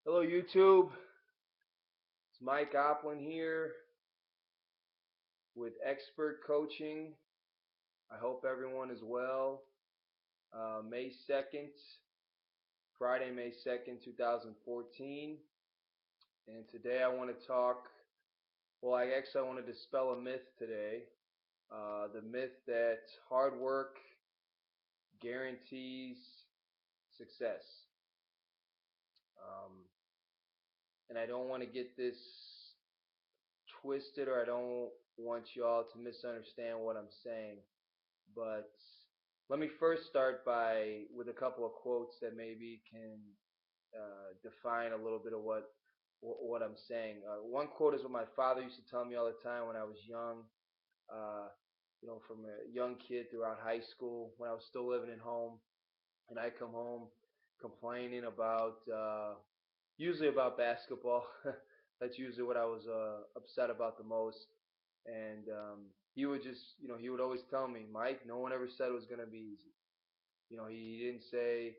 Hello YouTube, it's Mike Oplin here with Expert Coaching. I hope everyone is well. May 2nd, Friday, May 2nd, 2014. And today I want to talk, I want to dispel a myth today. The myth that hard work guarantees success. Um, and I don't want to get this twisted, or I don't want you all to misunderstand what I'm saying. But let me first start by with a couple of quotes that maybe can define a little bit of what I'm saying. One quote is what my father used to tell me all the time when I was young. Uh, from a young kid throughout high school, when I was still living at home, and I come home complaining about usually about basketball. That's usually what I was upset about the most. And he would just, he would always tell me, Mike, no one ever said it was going to be easy. He didn't say,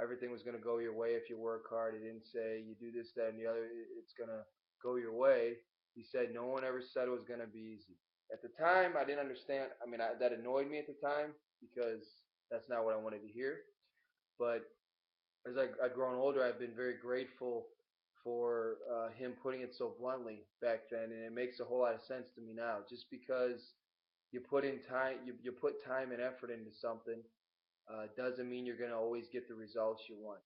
everything was going to go your way if you work hard. He didn't say you do this, that, and the other, it's going to go your way. He said no one ever said it was going to be easy. At the time, I didn't understand. I mean, that annoyed me at the time because that's not what I wanted to hear. But as I've grown older, I've been very grateful for him putting it so bluntly back then, and it makes a whole lot of sense to me now. Just because you put in time, you put time and effort into something, doesn't mean you're going to always get the results you want.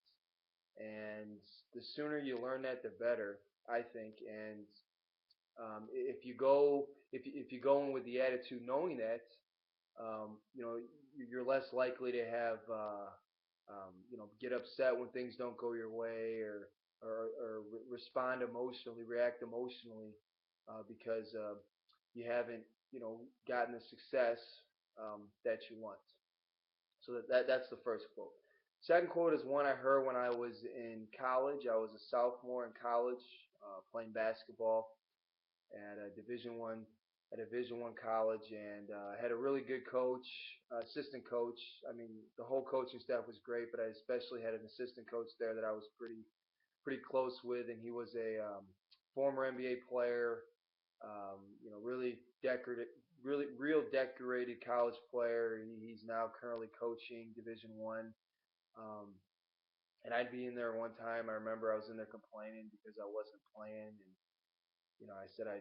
And the sooner you learn that, the better, I think. And if you go in with the attitude knowing that, you're less likely to have get upset when things don't go your way, or respond emotionally, react emotionally, because you haven't gotten the success that you want. So that's the first quote. Second quote is one I heard when I was in college. I was a sophomore in college, playing basketball at a Division I college, and I had a really good coach, assistant coach. I mean, the whole coaching staff was great, but I especially had an assistant coach there that I was pretty close with, and he was a former NBA player. Really decorated, really real decorated college player. He's now currently coaching Division I. And I'd be in there one time. I remember I was in there complaining because I wasn't playing, and I said I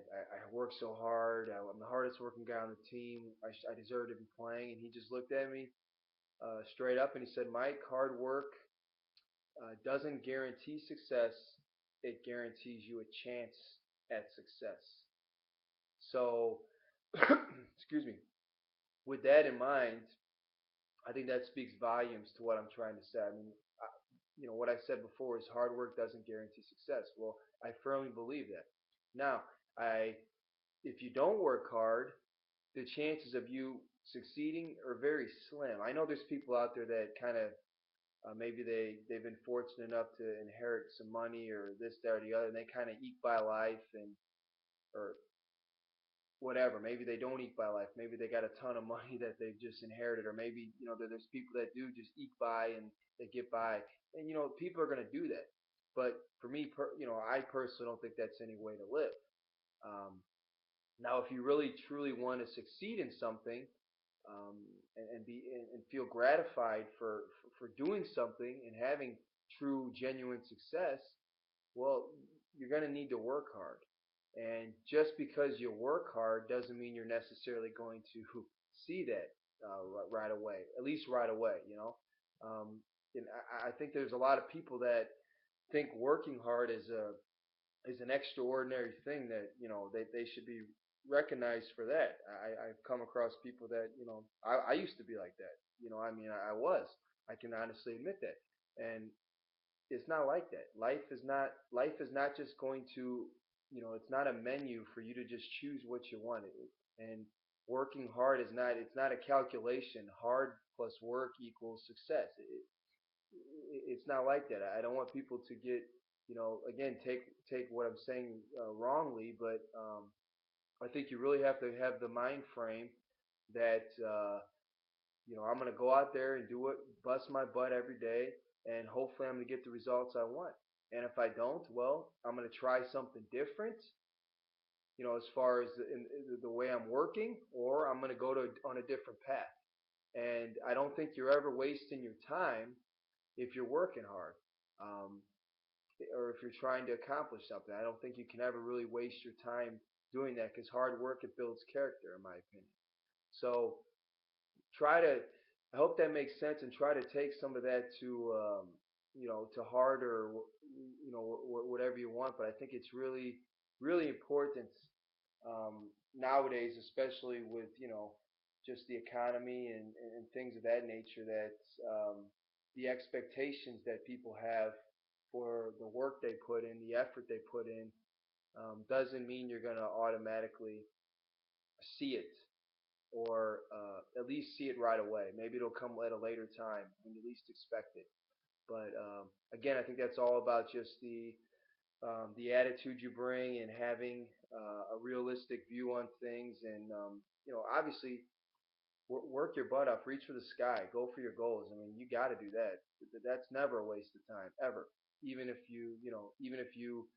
work so hard. I'm the hardest working guy on the team. I deserve to be playing. And he just looked at me straight up and he said, Mike, hard work doesn't guarantee success. It guarantees you a chance at success. So, excuse me. With that in mind, I think that speaks volumes to what I'm trying to say. I mean, what I said before is hard work doesn't guarantee success. Well, I firmly believe that. Now, I if you don't work hard, the chances of you succeeding are very slim. I know there's people out there that kind of maybe they've been fortunate enough to inherit some money or this, that, or the other, and they kind of eke by life, and or whatever. Maybe they don't eke by life. Maybe they got a ton of money that they've just inherited, or maybe there's people that do just eke by and they get by, and people are going to do that. But for me, I personally don't think that's any way to live. Um, Now, if you really truly want to succeed in something, um, and feel gratified for doing something and having true genuine success, well, you're going to need to work hard. And just because you work hard doesn't mean you're necessarily going to see that right away. At least right away. And I think there's a lot of people that think working hard is an extraordinary thing that they should be recognized for that. I've come across people that I used to be like that. I mean, I was. I can honestly admit that. And it's not like that. Life is not just going to it's not a menu for you to just choose what you want. And working hard is not it's not a calculation. Hard plus work equals success. It's not like that. I don't want people to get again take what I'm saying wrongly, but I think you really have to have the mind frame that I'm going to go out there and do it, bust my butt every day, and hopefully I'm going to get the results I want. And if I don't, well, I'm going to try something different, as far as the way I'm working, or I'm going to go to on a different path. And I don't think you're ever wasting your time if you're working hard, um, or if you're trying to accomplish something. I don't think you can ever really waste your time doing that, because hard work, it builds character, in my opinion. So try to. I hope that makes sense, and try to take some of that to to heart, or whatever you want. But I think it's really really important, nowadays, especially with just the economy and things of that nature, that the expectations that people have for the work they put in, the effort they put in, doesn't mean you're going to automatically see it, or at least see it right away. Maybe it'll come at a later time when you least expect it. But again, I think that's all about just the attitude you bring, and having a realistic view on things, and obviously work your butt off, reach for the sky, go for your goals. I mean, you got to do that. That's never a waste of time, ever. Even if even if you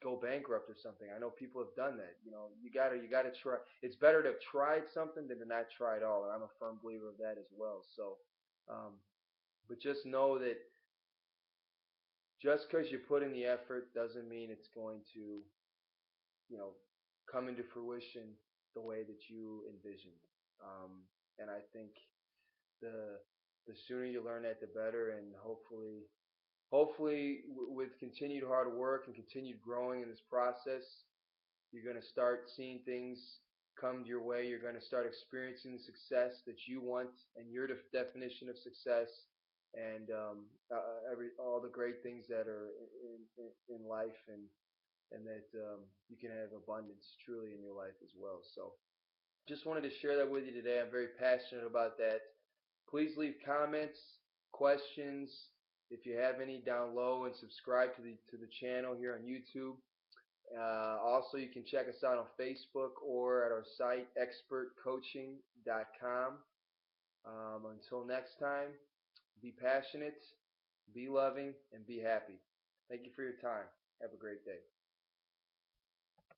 go bankrupt or something. I know people have done that. You gotta try. It's better to have tried something than to not try at all. And I'm a firm believer of that as well. So, um, but just know that just because you put in the effort doesn't mean it's going to you know, come into fruition the way that you envisioned. And I think the the sooner you learn that, the better. And hopefully, with continued hard work and continued growing in this process, you're going to start seeing things come your way. You're going to start experiencing the success that you want, and your definition of success, and every all the great things that are in life, and that you can have abundance truly in your life as well. So just wanted to share that with you today. I'm very passionate about that. Please leave comments, questions, if you have any, down low, and subscribe to the channel here on YouTube. Also, you can check us out on Facebook or at our site, expertcoaching.com. Until next time, be passionate, be loving, and be happy. Thank you for your time. Have a great day.